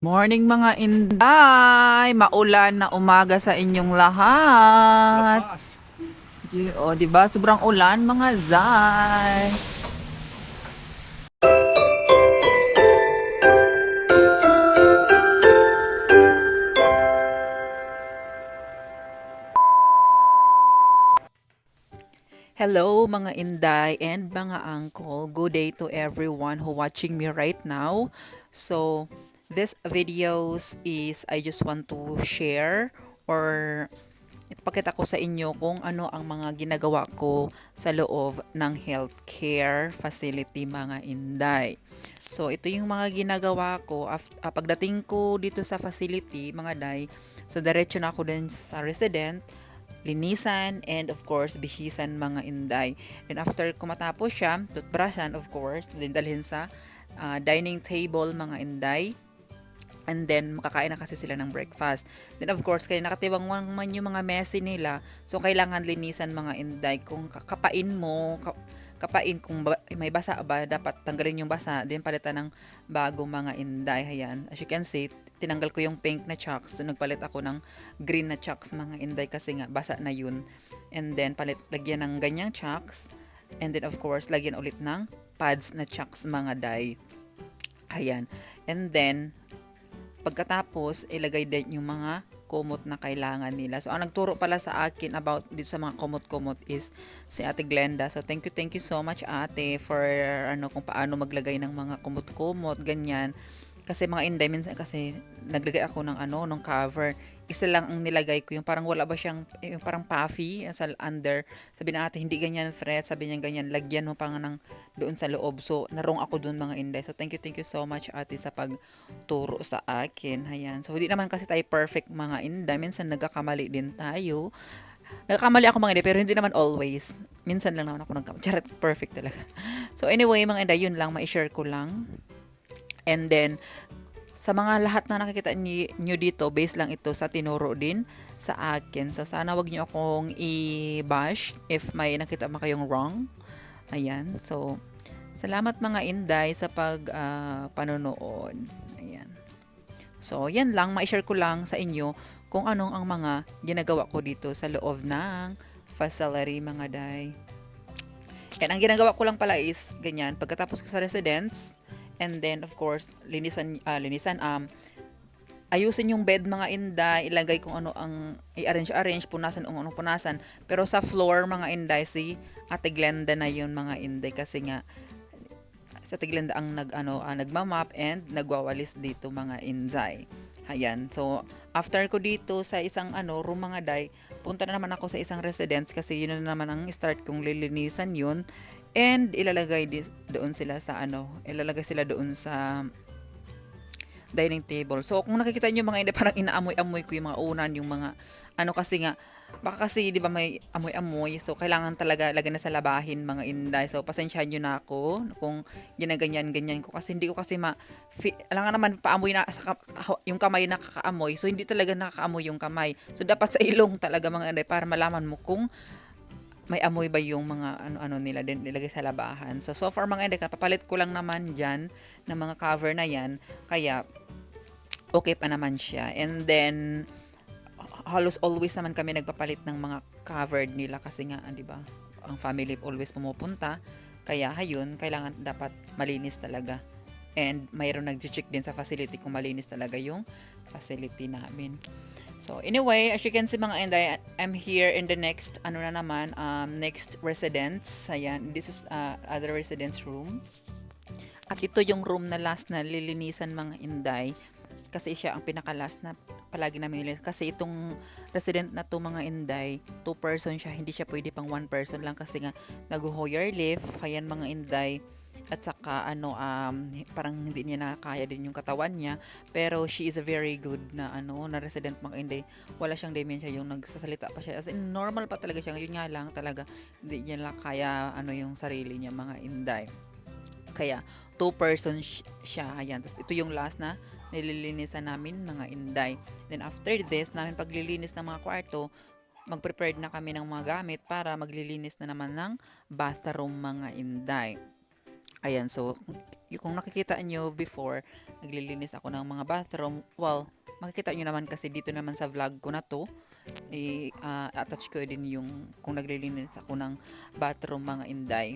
Morning mga inday! Maulan na umaga sa inyong lahat. Lakas. O, di ba? Sobrang ulan mga zay. Hello mga inday and mga uncle. Good day to everyone who watching me right now. So, this videos is I just want to share or ipakita ko sa inyo kung ano ang mga ginagawa ko sa loob ng healthcare facility mga inday. So, ito yung mga ginagawa ko pagdating ko dito sa facility mga day. So, diretso na ako din sa resident, linisan, and of course, bihisan mga inday. And after ko matapos siya, toothbrushan of course, dalhin sa dining table mga inday. And then, makakain na kasi sila ng breakfast. Then, of course, kaya nakatiwang man yung mga messy nila. So, kailangan linisan mga inday. Kung kapain mo, kapain kung may basa ba, dapat tanggalin yung basa. Then, palitan ng bagong mga inday. Ayan. As you can see, tinanggal ko yung pink na chocks. So, nagpalit ako ng green na chocks mga inday kasi nga, basa na yun. And then, lagyan ng ganyang chocks. And then, of course, lagyan ulit ng pads na chocks mga day. Ayan. And then, pagkatapos, ilagay din yung mga kumot na kailangan nila. So, ang nagturo pala sa akin about dito sa mga kumot-kumot is si Ate Glenda. So, thank you so much Ate for kung paano maglagay ng mga kumot-kumot, ganyan. Kasi mga inday, minsan kasi naglagay ako ng ng cover. Isa lang ang nilagay ko, yung parang wala ba siyang, yung parang puffy sa under. Sabi na ate, hindi ganyan Fred. Sabi niya ganyan, lagyan mo pang ng doon sa loob. So, narong ako doon mga inday. So, thank you so much ate sa pagturo sa akin. Ayan. So, hindi naman kasi tayo perfect mga inday. Minsan nagkakamali din tayo. Nagkakamali ako mga inday, pero hindi naman always. Minsan lang naman ako nagkamali. Charot, perfect talaga. So, anyway mga inday, yun lang, ma-share ko lang. And then, sa mga lahat na nakikita nyo dito, base lang ito sa tinuro din sa akin. So, sana wag nyo akong i-bash if may nakita mo kayong wrong. Ayan. So, salamat mga inday sa panonood. Ayan. So, yan lang. Ma-share ko lang sa inyo kung anong ang mga ginagawa ko dito sa loob ng facility mga day. And ang ginagawa ko lang pala is ganyan. Pagkatapos ko sa residence, and then of course, ayusin yung bed mga inday, ilagay kung ano ang i-arrange, punasan kung ano punasan. Pero sa floor mga inday, si Ate Glenda na yun mga inday kasi nga sa Ate Glenda ang nagmamap and nagwawalis dito mga inday. Ayan. So, after ko dito sa isang room mga day, punta na naman ako sa isang residence kasi yun na naman ang start kong lilinisan yun. And ilalagay doon sila sa ilalagay sila doon sa dining table. So, kung nakikita niyo mga hindi, parang inaamoy-amoy ko yung mga unan, yung mga kasi nga, baka kasi, di ba, may amoy-amoy. So, kailangan talaga lagyan na sa labahin, mga inday. So, pasensyahan nyo na ako kung ginaganyan-ganyan ko. Kasi hindi ko kasi alam nga naman, paamoy na, yung kamay nakakaamoy. So, hindi talaga nakakaamoy yung kamay. So, dapat sa ilong talaga, mga inday, para malaman mo kung may amoy ba yung mga ano nila din nilagay sa labahan. So far mga inday, papalit ko lang naman dyan ng mga cover na yan. Kaya, okay pa naman siya. And then, halos always naman kami nagpapalit ng mga covered nila kasi nga, di ba, ang family always pumupunta. Kaya, hayun, kailangan dapat malinis talaga. And mayroon nag-check din sa facility kung malinis talaga yung facility namin. So, anyway, as you can see mga inday, I'm here in the next, next residence. Ayan, this is other residence room. At ito yung room na last na lilinisan mga inday. Kasi siya ang pinaka-last na palagi namin nilinis. Kasi itong resident na to mga inday, 2 person siya. Hindi siya pwede pang 1 person lang kasi nga nag-hoyer lift. Ayan mga inday. At saka parang hindi niya nakakaya din yung katawan niya, pero she is a very good na na resident mga inday. Wala siyang dementia, yung nagsasalita pa siya as in normal pa talaga siya. Yun nga lang talaga hindi niya lang kaya yung sarili niya mga inday. Kaya 2 person siya. Ayan. Tapos ito yung last na nililinisan namin mga inday. Then after this, namin paglilinis ng mga kwarto, mag-prepared na kami ng mga gamit para maglilinis na naman ng bathroom mga inday. Ayan, so kung nakikita nyo before, naglilinis ako ng mga bathroom. Well, makikita nyo naman kasi dito naman sa vlog ko na to, attach ko din yung kung naglilinis ako ng bathroom mga inday.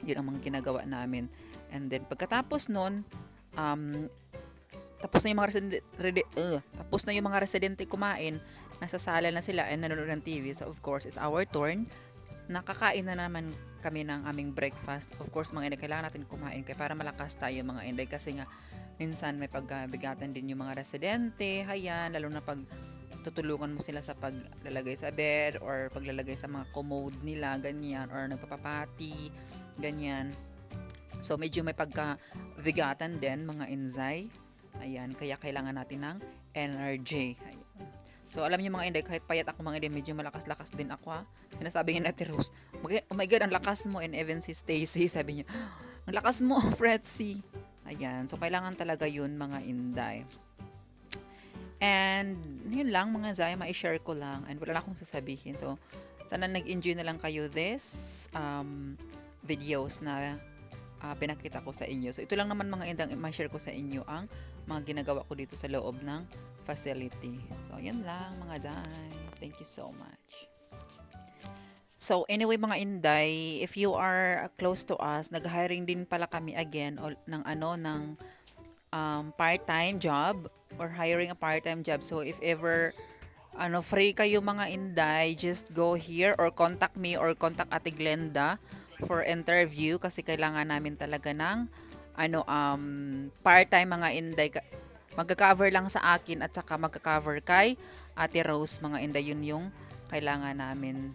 Yun ang mga ginagawa namin. And then pagkatapos nun, um, tapos na yung mga tapos na yung mga residente kumain, nasa sala na sila and nanonood ng TV. So of course, it's our turn. Nakakain na naman kami ng aming breakfast. Of course, mga inday, kailangan natin kumain kaya para malakas tayo mga inday kasi nga minsan may pagbigatan din yung mga residente, hayan, lalo na pag tutulungan mo sila sa paglalagay sa bed or paglalagay sa mga commode nila, ganyan, or nagpapapati, ganyan. So, medyo may pagkabigatan din, mga inzay. Ayan, kaya kailangan natin ng energy. Ayan. So, alam niyo mga inday, kahit payat ako mga inday, medyo malakas-lakas din ako ha. Sinasabi niya na Rose, oh my God, ang lakas mo. And even si Stacy, sabi niya, ang lakas mo, Fretzy. Ayan, so kailangan talaga yun mga inday. And yun lang mga Zay, ma-share ko lang and wala na akong sasabihin. So sana nag-enjoy na lang kayo this videos na pinakita ko sa inyo. So ito lang naman mga indang ma-share ko sa inyo ang mga ginagawa ko dito sa loob ng facility. So yun lang mga Zay. Thank you so much. So anyway mga inday, if you are close to us, nag-hiring din pala kami again ng part-time job or hiring a part-time job. So if ever free kayo mga inday, just go here or contact me or contact Ate Glenda for interview kasi kailangan namin talaga ng part-time mga inday. Magka-cover lang sa akin at saka magka-cover kay Ate Rose mga inday, yun yung kailangan namin.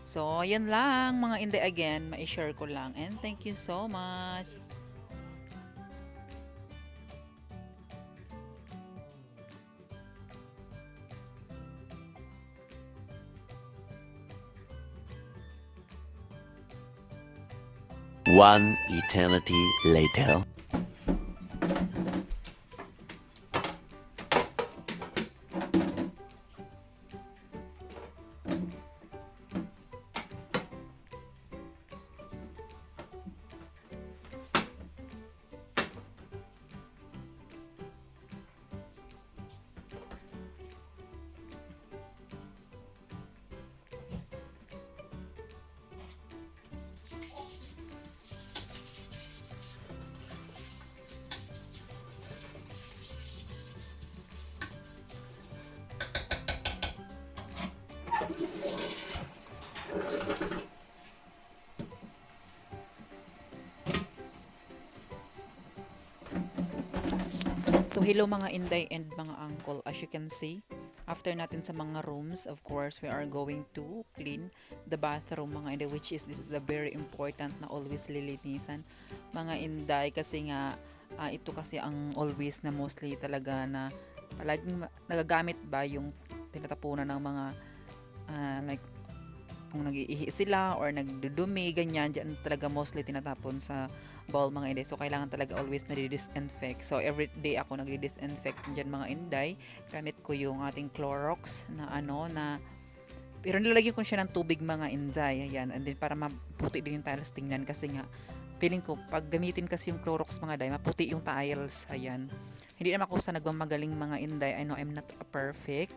So, yun lang mga inday, again, ma-share ko lang and thank you so much. One eternity later. So, hello mga inday and mga uncle. As you can see, after natin sa mga rooms, of course, we are going to clean the bathroom mga inday, which is, this is the very important na always lilinisan mga inday kasi nga, ito kasi ang always na mostly talaga na palaging nagagamit ba yung tinatapunan ng mga like kung nag-iihi sila or nagdudumi, ganyan, dyan talaga mostly tinatapon sa bowl mga inday. So, kailangan talaga always na-disinfect. So, every day ako nag-disinfect dyan mga inday. Gamit ko yung ating Clorox na pero nilalagyan ko siya ng tubig mga inday. Ayan. And then, para maputi din yung tiles tingnan kasi nga, feeling ko, pag gamitin kasi yung Clorox mga day, maputi yung tiles. Ayan. Hindi naman ako sa nagmamagaling mga inday. I know I'm not perfect.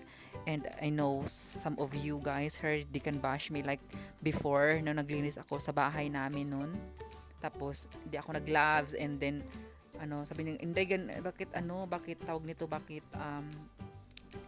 And I know some of you guys heard they can bash me like before na naglinis ako sa bahay namin noon. Tapos hindi ako nag-gloves and then sabi niya, "Inday, bakit tawag nito, bakit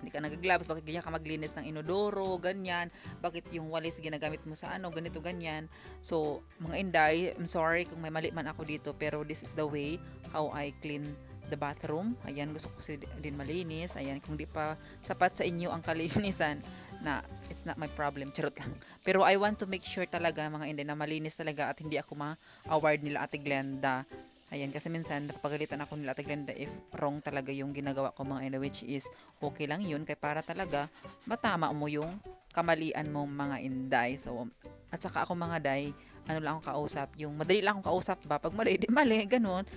hindi ka nag-gloves, bakit ganyan ka maglinis ng inodoro, ganyan, bakit yung walis ginagamit mo sa ganito, ganyan." So, mga inday, I'm sorry kung may mali man ako dito, pero this is the way how I clean the bathroom. Ayan, gusto ko din malinis. Ayan, kung di pa sapat sa inyo ang kalinisan, na it's not my problem, charot lang. Pero I want to make sure talaga mga inday na malinis talaga at hindi ako ma-award nila Ate Glenda. Ayan, kasi minsan napapagalitan ako nila Ate Glenda if wrong talaga yung ginagawa ko mga inday, which is okay lang yun kaya para talaga matama mo yung kamalian mo mga inday. So, at saka ako mga day, lang akong kausap, yung madali lang akong kausap ba, pag mali, di mali, ganun,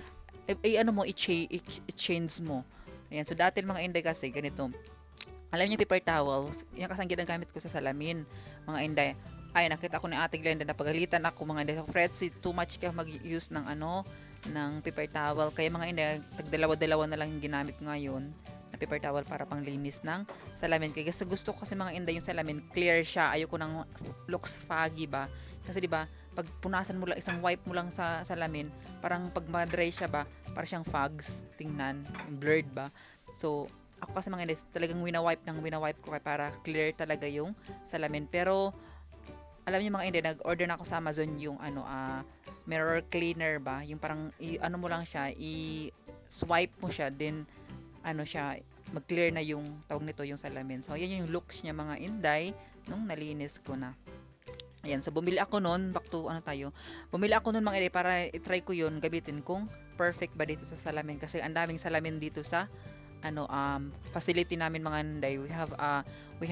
i-change mo. Ayan, so dati mga inday kasi ganito, alam niyo paper towels, yan kasi ang ginagamit ko sa salamin mga inday. Ay, nakita ko ni Ate Glenda na pagalitan ako mga inday. Fred, si too much ka mag-use ng ano, ng paper towel. Kaya mga inday, tagdalawa-dalawa na lang yung ginamit ngayon na paper towel para panglinis ng salamin. Kaya gusto ko kasi mga inday yung salamin, clear siya. Ayoko nang looks foggy ba. Kasi di ba pag punasan mo lang, isang wipe mo lang sa salamin, parang pag ma-dry siya ba, parang siyang fogs, tingnan, blurred ba. So, ako kasi mga inday, talagang wina-wipe ko kaya para clear talaga yung salamin. Pero, alam niyo mga hindi, nag-order na ako sa Amazon yung ano, mirror cleaner ba? Yung parang, ano mo lang siya, i-swipe mo siya, then, ano siya, mag-clear na yung tawag nito, yung salamin. So, yan yung looks niya mga inday, nung nalinis ko na. Ayan, so bumili ako nun, back to ano tayo, bumili ako nun mga inday para i-try ko yun, gabitin kung perfect ba dito sa salamin. Kasi ang daming salamin dito sa ano facility namin mga day. We have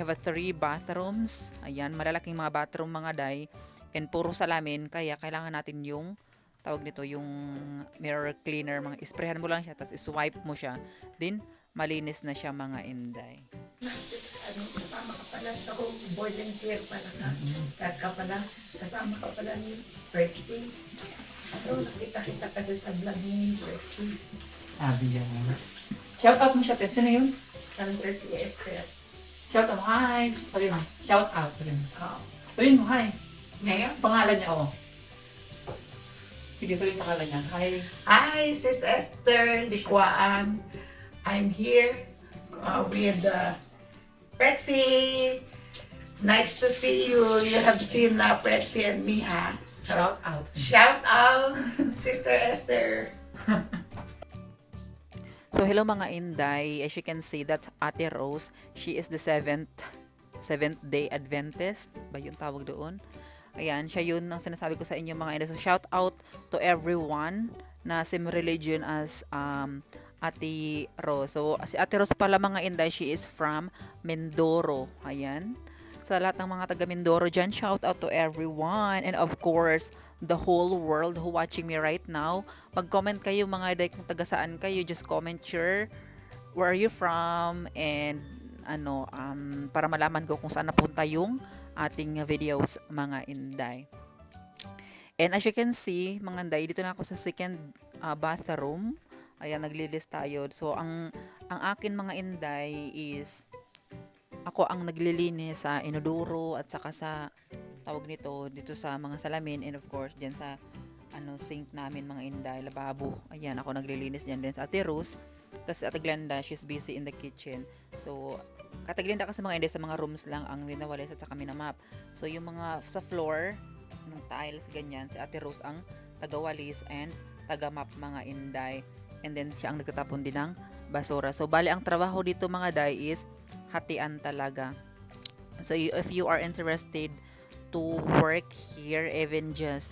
a 3 bathrooms. Ayan, malalaking mga bathroom mga day, and puro salamin, kaya kailangan natin yung tawag nito, yung mirror cleaner, mga isprehan mo lang siya tapos swipe mo siya, then malinis na siya mga inday. Ano, kasama ka pala sa volunteer pala ka. Kaka pala, kasama ka pala ni Bertie. Ano, nakita-kita kasi sa vlog ni Bertie. Sabi niya. Shout out mo siya, Ted. Sino yun? Cancer si Esther. Shout out mo. Hi. Sabi mo. Shout out. Sabi mo. Oo. Sabihin mo, hi. Ngayon? Pangalan niya, oh. Sige, sabihin pangalan niya. Hi. Hi, Sis Esther Likwaan. I'm here with Pretzi. Nice to see you. You have seen Pretzi and me, ha? Shout out. Shout out, Sister Esther. So hello mga inday, as you can see that's Ate Rose. She is the seventh day Adventist ba yung tawag doon. Ayan, siya yun ang sinasabi ko sa inyo mga inday. So shout out to everyone na same religion as Ate Rose. So si Ate Rose pala mga inday, she is from Mindoro. Ayan, sa lahat ng mga taga Mindoro dyan, shout out to everyone, and of course the whole world who watching me right now. Mag-comment kayo mga day kung taga saan kayo. Just comment where are you from, and ano, para malaman ko kung saan napunta yung ating videos mga inday. And as you can see mga inday, dito na ako sa second bathroom. Ayan, naglilis tayo. So ang akin mga inday is ako ang naglilinis sa inodoro at saka sa tawag nito dito sa mga salamin, and of course diyan sa ano sink namin mga inday, lababo. Ayan, ako naglilinis diyan. Din sa Ate Rose, kasi Ate Glenda, she's busy in the kitchen. So Ate Glenda kasi mga inday sa mga rooms lang ang winawalis at saka minamap. So yung mga sa floor ng tiles ganyan, si Ate Rose ang tagawalis and tagamap mga inday. And then siya ang nagtatapon din ng basura. So bali ang trabaho dito mga day is hatian talaga. So if you are interested to work here, even just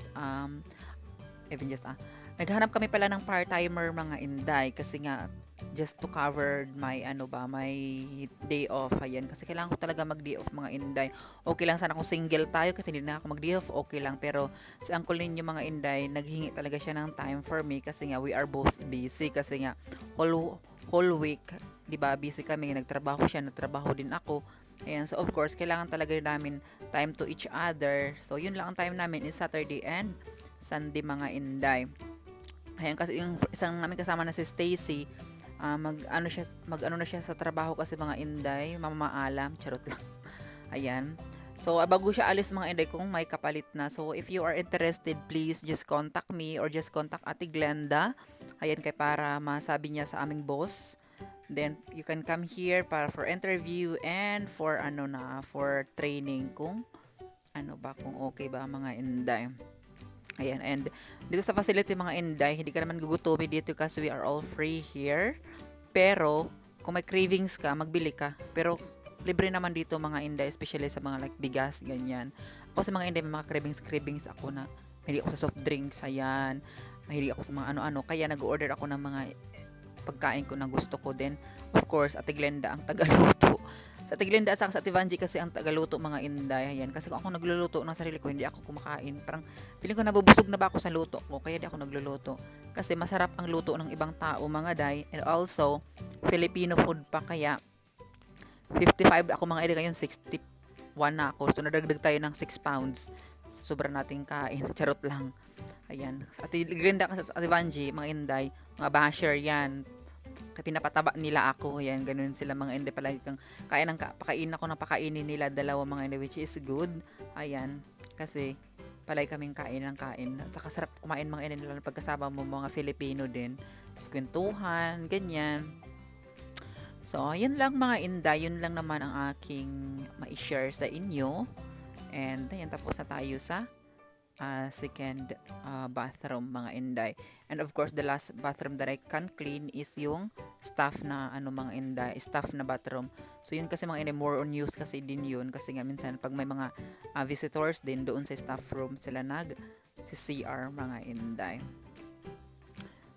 naghanap kami pala ng part-timer mga inday, kasi nga just to cover my my day off. Ayan, kasi kailangan ko talaga mag-day off mga inday. Okay lang sana kung single tayo kasi hindi na ako mag-day off, okay lang. Pero si uncle ninyo mga inday, naghingi talaga siya ng time for me kasi nga we are both busy, kasi nga whole week, 'di ba, busy kami, nagtrabaho siya, nagtrabaho din ako. Ayan, so of course, kailangan talaga namin time to each other. So yun lang ang time namin is Saturday and Sunday mga inday. Ayan, kasi yung isang namin kasama na si Stacy, mag-ano na siya sa trabaho kasi mga inday, mamaalam, charot lang. Ayan. So, bago siya alis mga inday, kung may kapalit na. So, if you are interested, please just contact me or just contact Ate Glenda. Ayan, kay para masabi niya sa aming boss. Then, you can come here for interview and for for training kung kung okay ba mga inday. Ayan, and dito sa facility mga inday, hindi ka naman gugutumin dito kasi we are all free here. Pero, kung may cravings ka, magbili ka. Pero, libre naman dito mga inday, especially sa mga like bigas, ganyan. Ako sa mga inday, may mga cravings ako na mahilig ako sa soft drinks, ayan. Mahilig ako sa mga ano-ano, kaya nag-order ako ng mga pagkain ko na gusto ko. Then, of course, Ate Glenda ang tagaluto. Sa Ate Glenda at sa Ate Vanji kasi ang tagaluto mga inday. Ayan, kasi kung ako nagluluto ng sarili ko, hindi ako kumakain. Parang feeling ko nabubusog na ba ako sa luto ko, kaya di ako nagluluto. Kasi masarap ang luto ng ibang tao mga day, and also Filipino food pa, kaya 55 ako mga inday, ngayon 60 1 na ako. So, nadagdag tayo ng 6 pounds. Sobra nating kain. Charot lang. Ayan. Ate Glinda kasi sa Ate Vanji, mga Inday, mga basher yan. Kaya pinapataba nila ako. Ayan, ganun sila mga Inday. Palagi kang pakain ako ng pakainin nila. Dalawa mga Inday, which is good. Ayan. Kasi, palagi kaming kain ng kain. At saka sarap kumain mga Inday nila pagkasama mo mga Filipino din. Tapos kwentuhan, ganyan. So, yun lang mga Inday. Yun lang naman ang aking ma-share sa inyo. And, ayan, tapos na tayo sa second bathroom mga Inday. And of course, the last bathroom that I can clean is yung staff na mga Inday, staff na bathroom. So yun kasi mga Inday, more on use kasi din yun kasi nga minsan pag may mga visitors din doon sa staff room sila si CR mga Inday.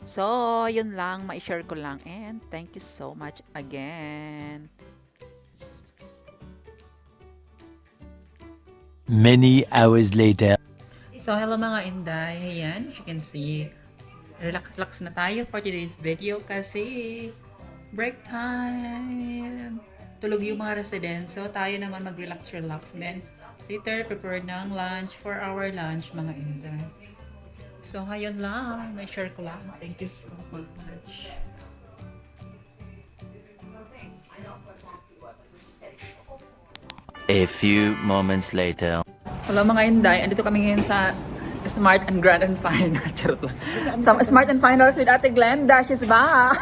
So, yun lang, ma-share ko lang and thank you so much again. Many hours later. So, hello mga Inday. Ayan, as you can see, relax na tayo for today's video kasi break time. Tulog yung mga residents. So, tayo naman mag-relax din. Later, prepare ng lunch for our lunch mga Inday. So, ngayon lang. May share ko lang. Thank you so much. A few moments later. Hello mga Inday, andito kami ngayon sa Smart and Grand and Final. Charot lang. Sa Smart and Finals with Ate Glenda, she's back!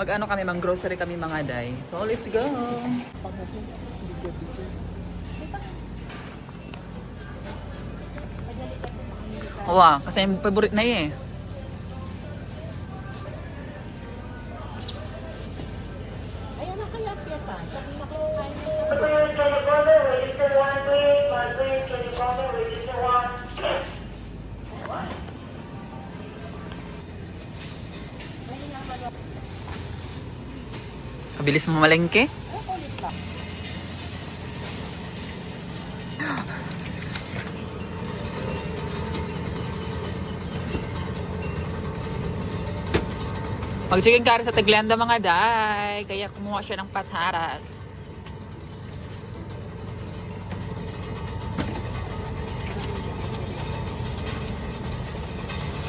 Mag-ano kami, mang-grocery kami mga Day. So, let's go! Wow, kasi yung favorite na eh. Kabilis mo malengke? Mag-chicken curry sa Taglanda mga Day. Kaya kumuha siya ng patatas.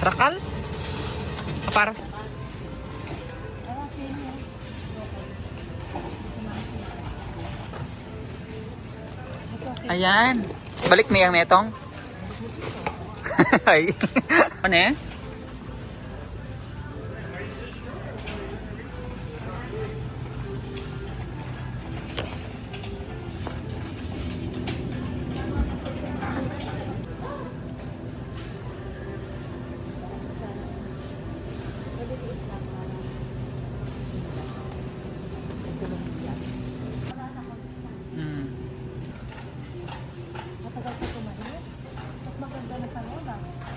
Rakal? Para sa... Ayan. Balik mo yung metong. Ay. Ano eh?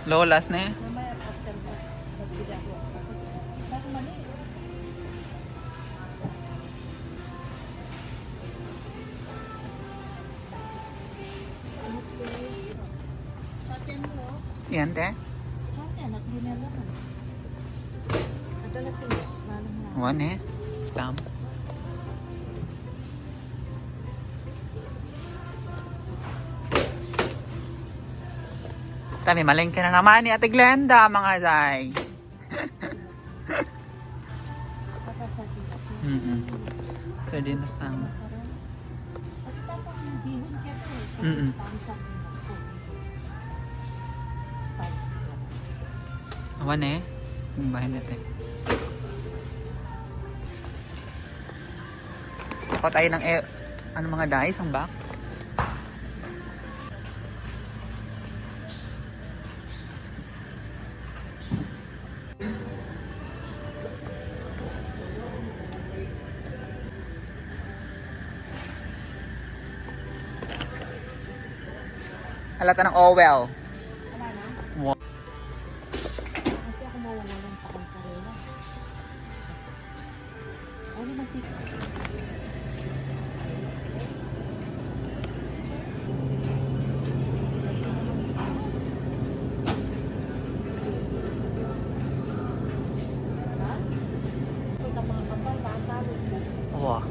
Lolas na eh. Yan te. One eh. Spam. Tami, malengke na naman ni Ate Glenda, mga Zay. Sardinas tama. Awan eh. Yung bahay natin. Saka tayo ng mga dice, ang box. Halata ng Owel. Wow. Wow.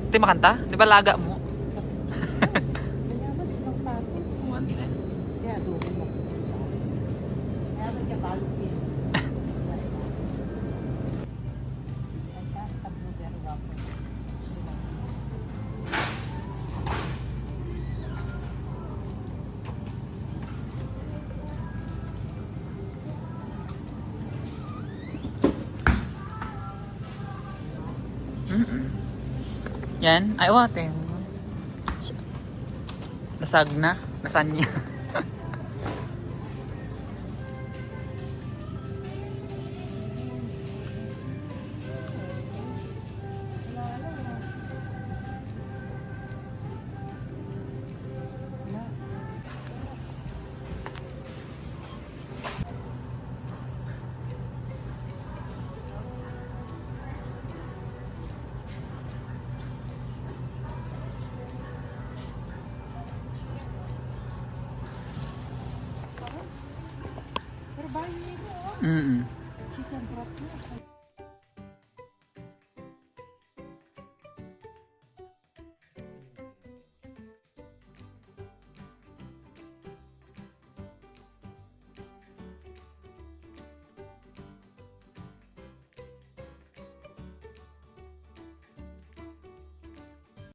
Ito yung makanta? Di ba laga mo? Kaya ba silang pato? Kaya doon mo. Kaya ba kaya balot yun? Tablo pero wapo. Yan. Ay, ate. Nasag na. Nasan niya? Pero bahay nito, oh. Mm-mm. Chicken broth na.